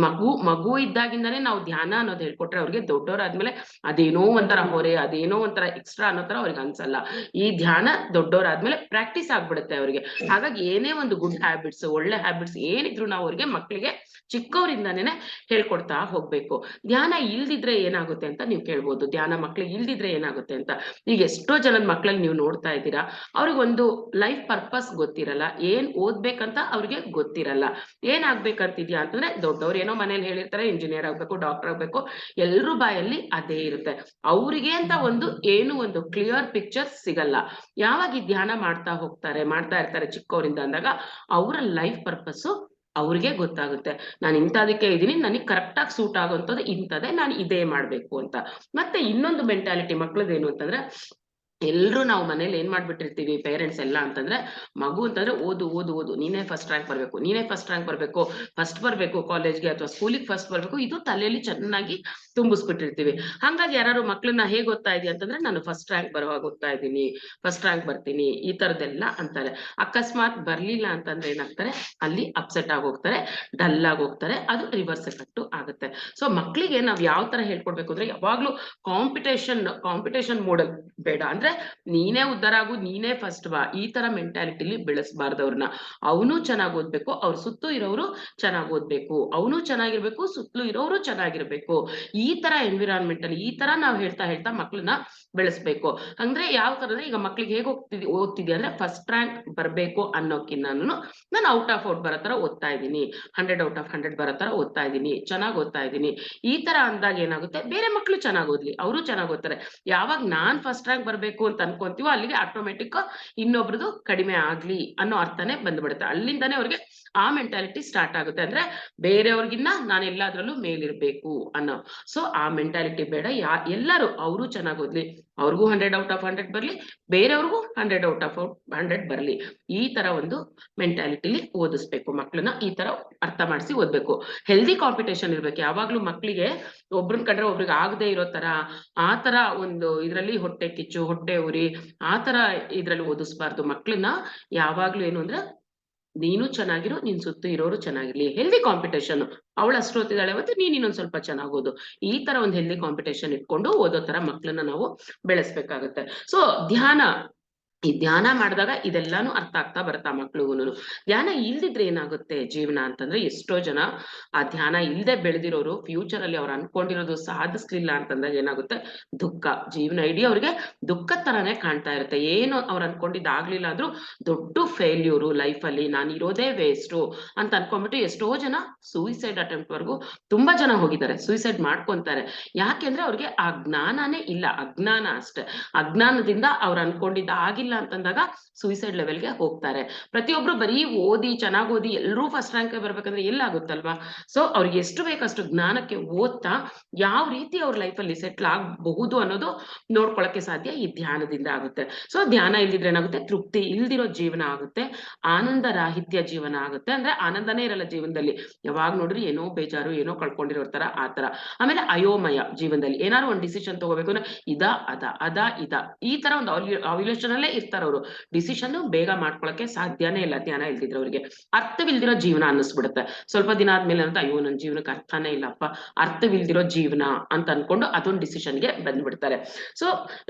Speaker 1: ಮಗು ಇದ್ದಾಗಿಂದಾನೇ ನಾವು ಧ್ಯಾನ ಅನ್ನೋದು ಹೇಳ್ಕೊಟ್ರೆ ಅವ್ರಿಗೆ ದೊಡ್ಡವರಾದ್ಮೇಲೆ ಅದೇನೋ ಒಂಥರ ಹೊರೆ, ಅದೇನೋ ಒಂಥರ ಎಕ್ಸ್ಟ್ರಾ ಅನ್ನೋ ತರ ಅವ್ರಿಗೆ ಅನ್ಸಲ್ಲ. ಈ ಧ್ಯಾನ ದೊಡ್ಡವರಾದ್ಮೇಲೆ ಪ್ರಾಕ್ಟೀಸ್ ಆಗ್ಬಿಡುತ್ತೆ ಅವ್ರಿಗೆ. ಹಾಗಾಗಿ ಏನೇ ಒಂದು ಗುಡ್ ಹ್ಯಾಬಿಟ್ಸ್, ಒಳ್ಳೆ ಹ್ಯಾಬಿಟ್ಸ್ ಏನಿದ್ರು ನಾವು ಅವ್ರಿಗೆ ಮಕ್ಕಳಿಗೆ ಚಿಕ್ಕವರಿಂದಾನೇ ಹೇಳ್ಕೊಡ್ತಾ ಹೋಗ್ಬೇಕು. ಧ್ಯಾನ ಇಲ್ದಿದ್ರೆ ಏನಾಗುತ್ತೆ ಅಂತ ನೀವು ಕೇಳ್ಬೋದು. ಧ್ಯಾನ ಮಕ್ಳಿಗೆ ಇಲ್ದಿದ್ರೆ ಏನಾಗುತ್ತೆ ಅಂತ. ಈಗ ಎಷ್ಟೋ ಜನದ ಮಕ್ಳಲ್ಲಿ ನೀವು ನೋಡ್ತಾ ಇದ್ದೀರಾ, ಅವ್ರಿಗೊಂದು ಲೈಫ್ ಪರ್ಪಸ್ ಗೊತ್ತಿರಲ್ಲ, ಏನ್ ಓದ್ಬೇಕಂತ ಅವ್ರಿಗೆ ಗೊತ್ತಿರಲ್ಲ. ಏನ್ ಆಗ್ಬೇಕಂತಿದ್ಯಾ ಅಂತಂದ್ರೆ ದೊಡ್ಡವ್ರು ಏನೋ ಮನೇಲಿ ಹೇಳಿರ್ತಾರೆ, ಇಂಜಿನಿಯರ್ ಆಗ್ಬೇಕು, ಡಾಕ್ಟರ್ ಆಗ್ಬೇಕು, ಎಲ್ರೂ ಬಾಯಲ್ಲಿ ಅದೇ ಇರುತ್ತೆ. ಅವ್ರಿಗೆ ಅಂತ ಒಂದು ಕ್ಲಿಯರ್ ಪಿಕ್ಚರ್ ಸಿಗಲ್ಲ. ಯಾವಾಗ ಈ ಧ್ಯಾನ ಮಾಡ್ತಾ ಇರ್ತಾರೆ ಚಿಕ್ಕವರಿಂದ ಅಂದಾಗ ಅವರ ಲೈಫ್ ಪರ್ಪಸ್ ಅವ್ರಿಗೆ ಗೊತ್ತಾಗುತ್ತೆ. ನಾನು ಇಂಥದಕ್ಕೆ ಇದೀನಿ, ನನಗೆ ಕರೆಕ್ಟ್ ಆಗಿ ಸೂಟ್ ಆಗುವಂಥದ್ದು ಇಂಥದ್ದೇ, ನಾನು ಇದೇ ಮಾಡ್ಬೇಕು ಅಂತ. ಮತ್ತೆ ಇನ್ನೊಂದು ಮೆಂಟಾಲಿಟಿ ಮಕ್ಳದೇನು ಅಂತಂದ್ರೆ, ಎಲ್ರು ನಾವು ಮನೇಲಿ ಏನ್ ಮಾಡ್ಬಿಟ್ಟಿರ್ತೀವಿ ಪೇರೆಂಟ್ಸ್ ಎಲ್ಲ ಅಂತಂದ್ರೆ, ಮಗು ಅಂತಂದ್ರೆ ಓದು ಓದು ಓದು, ನೀನೇ ಫಸ್ಟ್ ರ್ಯಾಂಕ್ ಬರ್ಬೇಕು, ಫಸ್ಟ್ ಬರ್ಬೇಕು ಕಾಲೇಜ್ಗೆ ಅಥವಾ ಸ್ಕೂಲಿಗೆ ಫಸ್ಟ್ ಬರ್ಬೇಕು, ಇದು ತಲೆಯಲ್ಲಿ ಚೆನ್ನಾಗಿ ತುಂಬಿಸ್ಬಿಟ್ಟಿರ್ತೀವಿ. ಹಂಗಾಗಿ ಯಾರು ಮಕ್ಳನ್ನ ಹೇಗ್ ಓದ್ತಾ ಇದೀಯ ಅಂತಂದ್ರೆ, ನಾನು ಫಸ್ಟ್ ರ್ಯಾಂಕ್ ಬರುವಾಗ ಓದ್ತಾ ಇದ್ದೀನಿ, ಫಸ್ಟ್ ರ್ಯಾಂಕ್ ಬರ್ತೀನಿ, ಈ ತರದೆಲ್ಲ ಅಂತಾರೆ. ಅಕಸ್ಮಾತ್ ಬರ್ಲಿಲ್ಲ ಅಂತಂದ್ರೆ ಏನಾಗ್ತಾರೆ, ಅಲ್ಲಿ ಅಪ್ಸೆಟ್ ಆಗೋಗ್ತಾರೆ, ಡಲ್ ಆಗೋಗ್ತಾರೆ, ಅದು ರಿವರ್ಸ್ ಎಫೆಕ್ಟ್ ಆಗುತ್ತೆ. ಸೊ ಮಕ್ಳಿಗೆ ನಾವ್ ಯಾವ ತರ ಹೇಳ್ಕೊಡ್ಬೇಕು ಅಂದ್ರೆ, ಯಾವಾಗ್ಲೂ ಕಾಂಪಿಟೇಷನ್ ಮೋಡಲ್ ಬೇಡ. ಅಂದ್ರೆ ನೀನೇ ಉದ್ಧಾರ ಆಗು, ನೀನೇ ಫಸ್ಟ್ ಬಾ, ಈ ತರ ಮೆಂಟಾಲಿಟಿಲಿ ಬೆಳೆಸಬಾರ್ದು ಅವ್ರನ್ನ. ಅವನು ಚೆನ್ನಾಗಿ ಓದ್ಬೇಕು, ಅವ್ರ ಸುತ್ತು ಇರೋರು ಚೆನ್ನಾಗಿ ಓದ್ಬೇಕು, ಅವನು ಚೆನ್ನಾಗಿರ್ಬೇಕು, ಸುತ್ತಲೂ ಇರೋರು ಚೆನ್ನಾಗಿರ್ಬೇಕು. ಈ ತರ ಎನ್ವಿರಾನ್ಮೆಂಟ್ ಅಲ್ಲಿ ಈ ತರ ನಾವ್ ಹೇಳ್ತಾ ಮಕ್ಳನ್ನ ಬೆಳೆಸ್ಬೇಕು. ಅಂದ್ರೆ ಯಾವ ತರ ಅಂದ್ರೆ, ಈಗ ಮಕ್ಳಿಗೆ ಹೇಗೆ ಓದ್ತಿದ್ಯಾ ಅಂದ್ರೆ, ಫಸ್ಟ್ ರ್ಯಾಂಕ್ ಬರ್ಬೇಕು ಅನ್ನೋಕ್ಕಿನ್ನ ನಾನು ಔಟ್ ಆಫ್ ಔಟ್ ಬರೋ ತರ ಓದ್ತಾ ಇದ್ದೀನಿ, 100 ಔಟ್ ಆಫ್ 100 ಬರೋ ತರ ಓದ್ತಾ ಇದ್ದೀನಿ, ಚೆನ್ನಾಗಿ ಓದ್ತಾ ಇದ್ದೀನಿ, ಈ ತರ ಅಂದಾಗ ಏನಾಗುತ್ತೆ, ಬೇರೆ ಮಕ್ಳು ಚೆನ್ನಾಗಿ ಓದ್ಲಿ, ಅವರು ಚೆನ್ನಾಗಿ ಓದ್ತಾರೆ. ಯಾವಾಗ ನಾನ್ ಫಸ್ಟ್ ರ್ಯಾಂಕ್ ಬರ್ಬೇಕು ಅಂತ ಅನ್ಕೊಂತೀವೋ, ಅಲ್ಲಿಗೆ ಆಟೋಮೆಟಿಕ್ ಇನ್ನೊಬ್ರದ್ದು ಕಡಿಮೆ ಆಗ್ಲಿ ಅನ್ನೋ ಅರ್ಥನೇ ಬಂದ್ಬಿಡುತ್ತೆ. ಅಲ್ಲಿಂದಾನೇ ಅವ್ರಿಗೆ ಆ ಮೆಂಟಾಲಿಟಿ ಸ್ಟಾರ್ಟ್ ಆಗುತ್ತೆ. ಅಂದ್ರೆ ಬೇರೆಯವ್ರಿಗಿನ್ನ ನಾನು ಎಲ್ಲಾದ್ರಲ್ಲೂ ಮೇಲಿರ್ಬೇಕು ಅನ್ನೋ. ಸೊ ಆ ಮೆಂಟಾಲಿಟಿ ಬೇಡ. ಎಲ್ಲರೂ ಅವರು ಚೆನ್ನಾಗಿ ಓದ್ಲಿ, ಅವ್ರಿಗೂ 100 ಔಟ್ ಆಫ್ 100 ಬರ್ಲಿ, ಬೇರೆಯವ್ರಿಗೂ 100 ಔಟ್ ಆಫ್ 100 ಬರ್ಲಿ, ಈ ತರ ಒಂದು ಮೆಂಟಾಲಿಟಿಲಿ ಓದಿಸ್ಬೇಕು ಮಕ್ಳನ್ನ. ಈ ತರ ಅರ್ಥ ಮಾಡಿಸಿ ಓದ್ಬೇಕು. ಹೆಲ್ದಿ ಕಾಂಪಿಟೇಷನ್ ಇರ್ಬೇಕು. ಯಾವಾಗ್ಲೂ ಮಕ್ಳಿಗೆ ಒಬ್ರನ್ ಕಂಡ್ರೆ ಒಬ್ರಿಗೆ ಆಗದೆ ಇರೋ ತರ, ಆ ತರ ಒಂದು ಇದ್ರಲ್ಲಿ ಹೊಟ್ಟೆ ಕಿಚ್ಚು, ಹೊಟ್ಟೆ ಉರಿ, ಆ ತರ ಇದ್ರಲ್ಲಿ ಓದಿಸ್ಬಾರ್ದು ಮಕ್ಳನ್ನ. ಯಾವಾಗ್ಲೂ ಏನು ಅಂದ್ರೆ, ನೀನು ಚೆನ್ನಾಗಿರು, ನಿನ್ ಸುತ್ತು ಇರೋರು ಚೆನ್ನಾಗಿರ್ಲಿ, ಹೆಲ್ದಿ ಕಾಂಪಿಟೇಷನ್. ಅವಳು ಅಷ್ಟು ಓದ್ತಿದ್ದಾಳೆ ಅವತ್ತು, ನೀನ್ ಇನ್ನೊಂದ್ ಸ್ವಲ್ಪ ಚೆನ್ನಾಗಿ ಓದು, ಈ ತರ ಒಂದು ಹೆಲ್ದಿ ಕಾಂಪಿಟೇಷನ್ ಇಟ್ಕೊಂಡು ಓದೋ ತರ ಮಕ್ಳನ್ನ ನಾವು ಬೆಳೆಸ್ಬೇಕಾಗತ್ತೆ. ಸೊ ಈ ಧ್ಯಾನ ಮಾಡಿದಾಗ ಇದೆಲ್ಲಾನು ಅರ್ಥ ಆಗ್ತಾ ಬರುತ್ತಾ ಮಕ್ಳಿಗೂನು. ಧ್ಯಾನ ಇಲ್ದಿದ್ರೆ ಏನಾಗುತ್ತೆ ಜೀವನ ಅಂತಂದ್ರೆ, ಎಷ್ಟೋ ಜನ ಆ ಧ್ಯಾನ ಇಲ್ದೆ ಬೆಳೆದಿರೋರು ಫ್ಯೂಚರ್ ಅಲ್ಲಿ ಅವ್ರು ಅನ್ಕೊಂಡಿರೋದು ಸಾಧಿಸ್ಲಿಲ್ಲ ಅಂತಂದಾಗ ಏನಾಗುತ್ತೆ, ದುಃಖ. ಜೀವನ ಇಡೀ ಅವ್ರಿಗೆ ದುಃಖದ ತರಾನೇ ಕಾಣ್ತಾ ಇರುತ್ತೆ. ಏನು ಅವ್ರು ಅನ್ಕೊಂಡಿದ್ದಾಗ್ಲಿಲ್ಲ ಆದ್ರೂ ದೊಡ್ಡ ಫೇಲ್ಯೂರು ಲೈಫಲ್ಲಿ, ನಾನು ಇರೋದೇ ವೇಸ್ಟು ಅಂತ ಅನ್ಕೊಂಡ್ಬಿಟ್ಟು ಎಷ್ಟೋ ಜನ ಸೂಯಿಸೈಡ್ ಅಟೆಂಪ್ಟ್ ವರ್ಗೂ ತುಂಬಾ ಜನ ಹೋಗಿದ್ದಾರೆ, ಸೂಯಿಸೈಡ್ ಮಾಡ್ಕೊಂತಾರೆ. ಯಾಕೆಂದ್ರೆ ಅವ್ರಿಗೆ ಆ ಜ್ಞಾನನೇ ಇಲ್ಲ, ಅಜ್ಞಾನ ಅಷ್ಟೇ. ಅಜ್ಞಾನದಿಂದ ಅವ್ರು ಅನ್ಕೊಂಡಿದ್ದ ಆಗಿಲ್ಲ ಅಂತಂದಾಗ ಸೂಯಿಸೈಡ್ ಲೆವೆಲ್ಗೆ ಹೋಗ್ತಾರೆ. ಪ್ರತಿಯೊಬ್ರು ಬರೀ ಓದಿ, ಚೆನ್ನಾಗಿ ಓದಿ ಎಲ್ಲರೂ ಫಸ್ಟ್ ರ್ಯಾಂಕ್ ಬರ್ಬೇಕಂದ್ರೆ ಎಲ್ಲಾಗುತ್ತಲ್ವಾ. ಸೊ ಅವ್ರಿಗೆ ಎಷ್ಟು ಬೇಕಷ್ಟು ಜ್ಞಾನಕ್ಕೆ ಓದ್ತಾ ಯಾವ ರೀತಿ ಅವ್ರ ಲೈಫಲ್ಲಿ ಸೆಟ್ಲ್ ಆಗಬಹುದು ಅನ್ನೋದು ನೋಡ್ಕೊಳಕ್ಕೆ ಸಾಧ್ಯ ಈ ಧ್ಯಾನದಿಂದ ಆಗುತ್ತೆ. ಸೊ ಧ್ಯಾನ ಇಲ್ದಿದ್ರೆ ಏನಾಗುತ್ತೆ, ತೃಪ್ತಿ ಇಲ್ದಿರೋ ಜೀವನ ಆಗುತ್ತೆ, ಆನಂದ ರಾಹಿತ್ಯ ಜೀವನ ಆಗುತ್ತೆ. ಅಂದ್ರೆ ಆನಂದನೇ ಇರಲ್ಲ ಜೀವನದಲ್ಲಿ, ಯಾವಾಗ ನೋಡ್ರಿ ಏನೋ ಬೇಜಾರು, ಏನೋ ಕಳ್ಕೊಂಡಿರೋ ತರ ಆ ತರ. ಆಮೇಲೆ ಅಯೋಮಯ ಜೀವನದಲ್ಲಿ, ಏನಾದ್ರು ಒಂದು ಡಿಸಿಷನ್ ತಗೋಬೇಕು ಅಂದ್ರೆ ಇದ ಈ ತರ ಒಂದು ಅವ್ಯುಲೇಷನ್ ಅಲ್ಲೇ ಇರ್ತಾರ ಅವರು. ಡಿಸಿಷನ್ ಬೇಗ ಮಾಡ್ಕೊಳಕ್ಕೆ ಸಾಧ್ಯನೇ ಇಲ್ಲ ಧ್ಯಾನ ಇಲ್ದಿದ್ರೆ ಅವ್ರಿಗೆ. ಅರ್ಥವಿಲ್ದಿರೋ ಜೀವನ ಅನ್ನಿಸ್ಬಿಡುತ್ತೆ. ಸ್ವಲ್ಪ ದಿನ ಆದ್ಮೇಲೆ ಅಂತ, ಅಯ್ಯೋ ನನ್ ಜೀವನಕ್ಕೆ ಅರ್ಥನೇ ಇಲ್ಲಪ್ಪ, ಅರ್ಥವಿಲ್ದಿರೋ ಜೀವನ ಅಂತ ಅನ್ಕೊಂಡು ಅದೊಂದು ಡಿಸಿಷನ್ಗೆ ಬಂದ್ಬಿಡ್ತಾರೆ. ಸೊ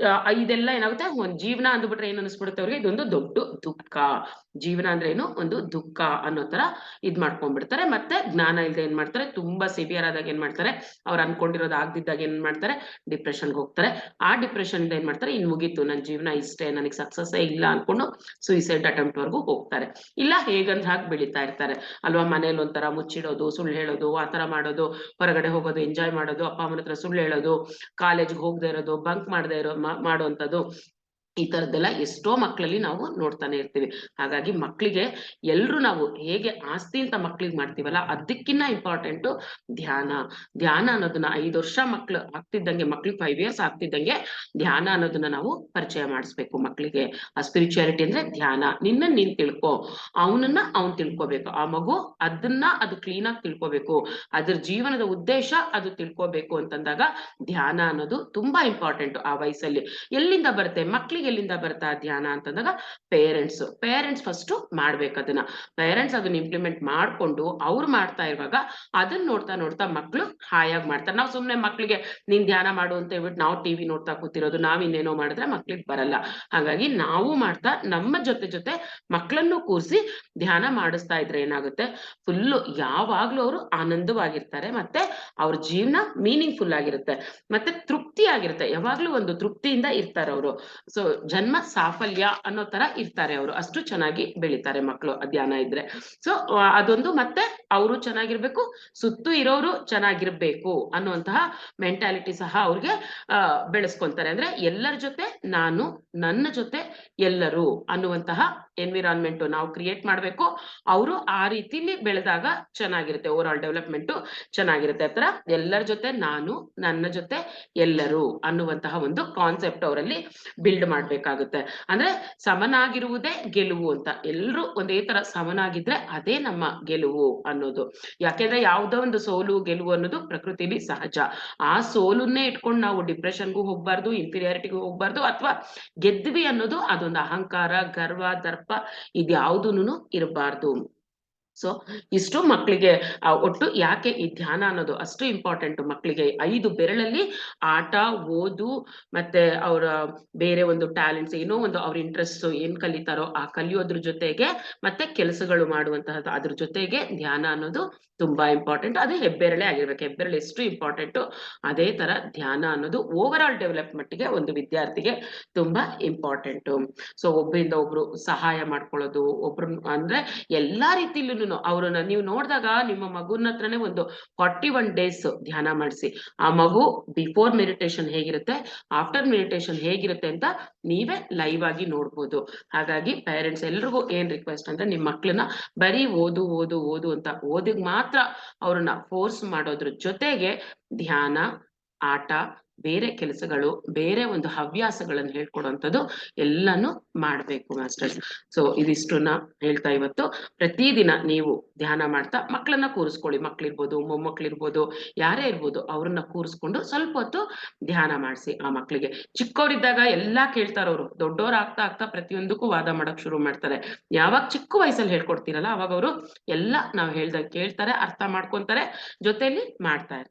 Speaker 1: ಇದೆಲ್ಲ ಏನಾಗುತ್ತೆ, ಒಂದ್ ಜೀವನ ಅಂದ್ಬಿಟ್ರೆ ಏನ್ ಅನ್ಸ್ಬಿಡುತ್ತೆ ಅವ್ರಿಗೆ, ಇದೊಂದು ದೊಡ್ಡ ದುಃಖ. ಜೀವನ ಅಂದ್ರೆ ಏನು, ಒಂದು ದುಃಖ ಅನ್ನೋ ತರ ಇದ್ ಮಾಡ್ಕೊಂಡ್ಬಿಡ್ತಾರೆ. ಮತ್ತೆ ಜ್ಞಾನ ಇಲ್ದೆ ಏನ್ ಮಾಡ್ತಾರೆ, ತುಂಬಾ ಸಿವಿಯರ್ ಆದಾಗ ಏನ್ ಮಾಡ್ತಾರೆ, ಅವ್ರು ಅನ್ಕೊಂಡಿರೋದು ಆಗ್ದಿದ್ದಾಗ ಏನ್ ಮಾಡ್ತಾರೆ, ಡಿಪ್ರೆಷನ್ಗೆ ಹೋಗ್ತಾರೆ. ಆ ಡಿಪ್ರೆಷನ್ ಇಂದ ಏನ್ ಮಾಡ್ತಾರೆ, ಇನ್ ಮುಗೀತು ನನ್ ಜೀವನ ಇಷ್ಟೇ, ನನಗೆ ಸಕ್ಸಸ್ಸೇ ಇಲ್ಲ ಅನ್ಕೊಂಡು ಸೂಯಿಸೈಡ್ ಅಟೆಂಪ್ಟ್ ವರ್ಗೂ ಹೋಗ್ತಾರೆ. ಇಲ್ಲ ಹೇಗಂದ್ ಹಾಗೆ ಬೆಳೀತಾ ಇರ್ತಾರೆ ಅಲ್ವಾ. ಮನೇಲಿ ಒಂಥರ ಮುಚ್ಚಿಡೋದು, ಸುಳ್ಳು ಹೇಳೋದು, ಆ ತರ ಮಾಡೋದು, ಹೊರಗಡೆ ಹೋಗೋದು, ಎಂಜಾಯ್ ಮಾಡೋದು, ಅಪ್ಪ ಅಮ್ಮನ ಹತ್ರ ಸುಳ್ಳು ಹೇಳೋದು, ಕಾಲೇಜ್ಗೆ ಹೋಗದೆ ಇರೋದು, ಬಂಕ್ ಮಾಡದೆ ಇರೋ ಮಾಡುವಂಥದ್ದು, ಈ ತರದ್ದೆಲ್ಲ ಎಷ್ಟೋ ಮಕ್ಕಳಲ್ಲಿ ನಾವು ನೋಡ್ತಾನೆ ಇರ್ತೀವಿ. ಹಾಗಾಗಿ ಮಕ್ಕಳಿಗೆ ಎಲ್ರು ನಾವು ಹೇಗೆ ಆಸ್ತಿ ಅಂತ ಮಕ್ಳಿಗೆ ಮಾಡ್ತೀವಲ್ಲ, ಅದಕ್ಕಿನ್ನ ಇಂಪಾರ್ಟೆಂಟು ಧ್ಯಾನ ಅನ್ನೋದನ್ನ 5 ವರ್ಷ ಮಕ್ಳು ಆಗ್ತಿದ್ದಂಗೆ, ಮಕ್ಳಿಗೆ 5 years ಆಗ್ತಿದ್ದಂಗೆ ಧ್ಯಾನ ಅನ್ನೋದನ್ನ ನಾವು ಪರಿಚಯ ಮಾಡಿಸ್ಬೇಕು ಮಕ್ಳಿಗೆ. ಆ ಸ್ಪಿರಿಚುಯಾಲಿಟಿ ಅಂದ್ರೆ ಧ್ಯಾನ. ನೀನ್ ತಿಳ್ಕೊ, ಅವನನ್ನ ಅವ್ನ್ ತಿಳ್ಕೊಬೇಕು. ಆ ಮಗು ಅದು ಕ್ಲೀನ್ ಆಗಿ ತಿಳ್ಕೊಬೇಕು, ಅದ್ರ ಜೀವನದ ಉದ್ದೇಶ ಅದು ತಿಳ್ಕೊಬೇಕು ಅಂತಂದಾಗ ಧ್ಯಾನ ಅನ್ನೋದು ತುಂಬಾ ಇಂಪಾರ್ಟೆಂಟ್ ಆ ವಯಸ್ಸಲ್ಲಿ. ಎಲ್ಲಿಂದ ಬರುತ್ತೆ ಮಕ್ಳಿಗೆ ಮಕ್ಳಿಗೆ ಎಲ್ಲಿಂದ ಬರ್ತಾ ಧ್ಯಾನ ಅಂತಂದಾಗ ಪೇರೆಂಟ್ಸ್ ಫಸ್ಟ್ ಮಾಡ್ಬೇಕು ಅದನ್ನ. ಪೇರೆಂಟ್ಸ್ ಅದನ್ನ ಇಂಪ್ಲಿಮೆಂಟ್ ಮಾಡ್ಕೊಂಡು ಅವ್ರು ಮಾಡ್ತಾ ಇರುವಾಗ ಅದನ್ನ ನೋಡ್ತಾ ನೋಡ್ತಾ ಮಕ್ಳು ಹಾಯಾಗಿ ಮಾಡ್ತಾರೆ. ನಾವು ಸುಮ್ನೆ ಮಕ್ಳಿಗೆ ನೀನ್ ಧ್ಯಾನ ಮಾಡು ಅಂತ ಹೇಳ್ಬಿಟ್ಟು ನಾವು ಟಿವಿ ನೋಡ್ತಾ ಕೂತಿರೋದು, ನಾವ್ ಇನ್ನೇನೋ ಮಾಡಿದ್ರೆ ಮಕ್ಳಿಗೆ ಬರಲ್ಲ. ಹಾಗಾಗಿ ನಾವು ಮಾಡ್ತಾ ನಮ್ಮ ಜೊತೆ ಮಕ್ಕಳನ್ನು ಕೂರಿಸಿ ಧ್ಯಾನ ಮಾಡಿಸ್ತಾ ಇದ್ರೆ ಏನಾಗುತ್ತೆ, ಫುಲ್ಲು ಯಾವಾಗ್ಲೂ ಅವರು ಆನಂದವಾಗಿರ್ತಾರೆ, ಮತ್ತೆ ಅವ್ರ ಜೀವನ ಮೀನಿಂಗ್ಫುಲ್ ಆಗಿರುತ್ತೆ, ಮತ್ತೆ ತೃಪ್ತಿ ಆಗಿರುತ್ತೆ. ಯಾವಾಗ್ಲೂ ಒಂದು ತೃಪ್ತಿಯಿಂದ ಇರ್ತಾರೆ ಅವರು. ಸೊ ಜನ್ಮ ಸಾಫಲ್ಯ ಅನ್ನೋ ತರ ಇರ್ತಾರೆ ಅವರು. ಅಷ್ಟು ಚೆನ್ನಾಗಿ ಬೆಳಿತಾರೆ ಮಕ್ಕಳು ಧ್ಯಾನ ಇದ್ರೆ. ಸೊ ಅದೊಂದು, ಮತ್ತೆ ಅವರು ಚೆನ್ನಾಗಿರ್ಬೇಕು, ಸುತ್ತು ಇರೋರು ಚೆನ್ನಾಗಿರ್ಬೇಕು ಅನ್ನುವಂತಹ ಮೆಂಟಾಲಿಟಿ ಸಹ ಅವ್ರಿಗೆ ಬೆಳೆಸ್ಕೊಂತಾರೆ. ಅಂದ್ರೆ ಎಲ್ಲರ ಜೊತೆ ನಾನು, ನನ್ನ ಜೊತೆ ಎಲ್ಲರೂ ಅನ್ನುವಂತಹ ಎನ್ವಿರಾನ್ಮೆಂಟ್ ನಾವು ಕ್ರಿಯೇಟ್ ಮಾಡ್ಬೇಕು. ಅವರು ಆ ರೀತಿಲಿ ಬೆಳೆದಾಗ ಚೆನ್ನಾಗಿರುತ್ತೆ, ಓವರ್ ಆಲ್ ಡೆವಲಪ್ಮೆಂಟ್ ಚೆನ್ನಾಗಿರುತ್ತೆ. ಆತರ ಎಲ್ಲರ ಜೊತೆ ನಾನು, ನನ್ನ ಜೊತೆ ಎಲ್ಲರೂ ಅನ್ನುವಂತಹ ಒಂದು ಕಾನ್ಸೆಪ್ಟ್ ಅವರಲ್ಲಿ ಬಿಲ್ಡ್ ಮಾಡ್ಬೇಕಾಗುತ್ತೆ. ಅಂದ್ರೆ ಸಮನಾಗಿರುವುದೇ ಗೆಲುವು ಅಂತ. ಎಲ್ರು ಒಂದೇ ತರ ಸಮನಾಗಿದ್ರೆ ಅದೇ ನಮ್ಮ ಗೆಲುವು ಅನ್ನೋದು. ಯಾಕೆಂದ್ರೆ ಯಾವುದೋ ಒಂದು ಸೋಲು ಗೆಲುವು ಅನ್ನೋದು ಪ್ರಕೃತಿಲಿ ಸಹಜ. ಆ ಸೋಲನ್ನೇ ಇಟ್ಕೊಂಡು ನಾವು ಡಿಪ್ರೆಷನ್ಗೂ ಹೋಗ್ಬಾರ್ದು, ಇನ್ಫೀರಿಯಾರಿಟಿಗೂ ಹೋಗ್ಬಾರ್ದು, ಅಥವಾ ಗೆದ್ವಿ ಅನ್ನೋದು ಅದೊಂದು ಅಹಂಕಾರ, ಗರ್ವ, ದರ್ಪ ಇದ್ಯಾವುದೂನು ಇರಬಾರ್ದು. ಸೊ ಇಷ್ಟು ಮಕ್ಕಳಿಗೆ ಒಟ್ಟು ಯಾಕೆ ಈ ಧ್ಯಾನ ಅನ್ನೋದು ಅಷ್ಟು ಇಂಪಾರ್ಟೆಂಟ್ ಮಕ್ಕಳಿಗೆ. 5 ಬೆರಳಲ್ಲಿ ಆಟ, ಓದು, ಮತ್ತೆ ಅವರ ಬೇರೆ ಒಂದು ಟ್ಯಾಲೆಂಟ್ಸ್, ಏನೋ ಒಂದು ಅವ್ರ ಇಂಟ್ರೆಸ್ಟ್ ಏನ್ ಕಲಿತಾರೋ ಆ ಕಲಿಯೋದ್ರ ಜೊತೆಗೆ ಮತ್ತೆ ಕೆಲಸಗಳು ಮಾಡುವಂತಹದ್ದು ಅದ್ರ ಜೊತೆಗೆ ಧ್ಯಾನ ಅನ್ನೋದು ತುಂಬಾ ಇಂಪಾರ್ಟೆಂಟ್. ಅದೇ ಹೆಬ್ಬೆರಳೇ ಆಗಿರ್ಬೇಕು. ಹೆಬ್ಬೆರಳು ಎಷ್ಟು ಇಂಪಾರ್ಟೆಂಟು ಅದೇ ತರ ಧ್ಯಾನ ಅನ್ನೋದು ಓವರ್ ಆಲ್ ಡೆವಲಪ್ಮೆಂಟ್ಗೆ ಒಂದು ವಿದ್ಯಾರ್ಥಿಗೆ ತುಂಬಾ ಇಂಪಾರ್ಟೆಂಟು. ಸೊ ಒಬ್ಬರಿಂದ ಒಬ್ರು ಸಹಾಯ ಮಾಡ್ಕೊಳ್ಳೋದು, ಒಬ್ರು ಅಂದ್ರೆ ಎಲ್ಲಾ ರೀತಿಲೂ ಅವ್ರನ್ನ ನೀವು ನೋಡಿದಾಗ ನಿಮ್ಮ ಮಗುನ ಹತ್ರನೇ ಒಂದು 41 days ಧ್ಯಾನ ಮಾಡಿಸಿ, ಆ ಮಗು ಬಿಫೋರ್ ಮೆಡಿಟೇಷನ್ ಹೇಗಿರುತ್ತೆ, ಆಫ್ಟರ್ ಮೆಡಿಟೇಷನ್ ಹೇಗಿರುತ್ತೆ ಅಂತ ನೀವೇ ಲೈವ್ ಆಗಿ ನೋಡ್ಬೋದು. ಹಾಗಾಗಿ ಪೇರೆಂಟ್ಸ್ ಎಲ್ರಿಗೂ ಏನ್ ರಿಕ್ವೆಸ್ಟ್ ಅಂದ್ರೆ, ನಿಮ್ ಮಕ್ಳನ್ನ ಬರೀ ಓದು ಓದು ಓದು ಅಂತ ಓದಿಗ್ ಮಾತ್ರ ಅವ್ರನ್ನ ಫೋರ್ಸ್ ಮಾಡೋದ್ರ ಜೊತೆಗೆ ಧ್ಯಾನ, ಆಟ, ಬೇರೆ ಕೆಲಸಗಳು, ಬೇರೆ ಒಂದು ಹವ್ಯಾಸಗಳನ್ನು ಹೇಳ್ಕೊಡುವಂಥದ್ದು ಎಲ್ಲಾನು ಮಾಡ್ಬೇಕು ಮಾಸ್ಟರ್ಸ್. ಸೊ ಇದಿಷ್ಟನ್ನ ಹೇಳ್ತಾ ಇವತ್ತು ಪ್ರತಿದಿನ ನೀವು ಧ್ಯಾನ ಮಾಡ್ತಾ ಮಕ್ಕಳನ್ನ ಕೂರಿಸ್ಕೊಳ್ಳಿ. ಮಕ್ಳಿರ್ಬೋದು, ಮೊಮ್ಮಕ್ಳಿರ್ಬೋದು, ಯಾರೇ ಇರ್ಬೋದು, ಅವ್ರನ್ನ ಕೂರಿಸ್ಕೊಂಡು ಸ್ವಲ್ಪ ಹೊತ್ತು ಧ್ಯಾನ ಮಾಡಿಸಿ ಆ ಮಕ್ಳಿಗೆ. ಚಿಕ್ಕವರಿದ್ದಾಗ ಎಲ್ಲಾ ಕೇಳ್ತಾರವ್ರು, ದೊಡ್ಡವ್ರು ಆಗ್ತಾ ಆಗ್ತಾ ಪ್ರತಿಯೊಂದಕ್ಕೂ ವಾದ ಮಾಡಕ್ ಶುರು ಮಾಡ್ತಾರೆ. ಯಾವಾಗ ಚಿಕ್ಕ ವಯಸ್ಸಲ್ಲಿ ಹೇಳ್ಕೊಡ್ತೀರಲ್ಲ ಅವಾಗ ಅವರು ಎಲ್ಲ ನಾವ್ ಹೇಳ್ದಾಗ ಕೇಳ್ತಾರೆ, ಅರ್ಥ ಮಾಡ್ಕೊಂತಾರೆ, ಜೊತೆಲಿ ಮಾಡ್ತಾ ಇರ್ತಾರೆ.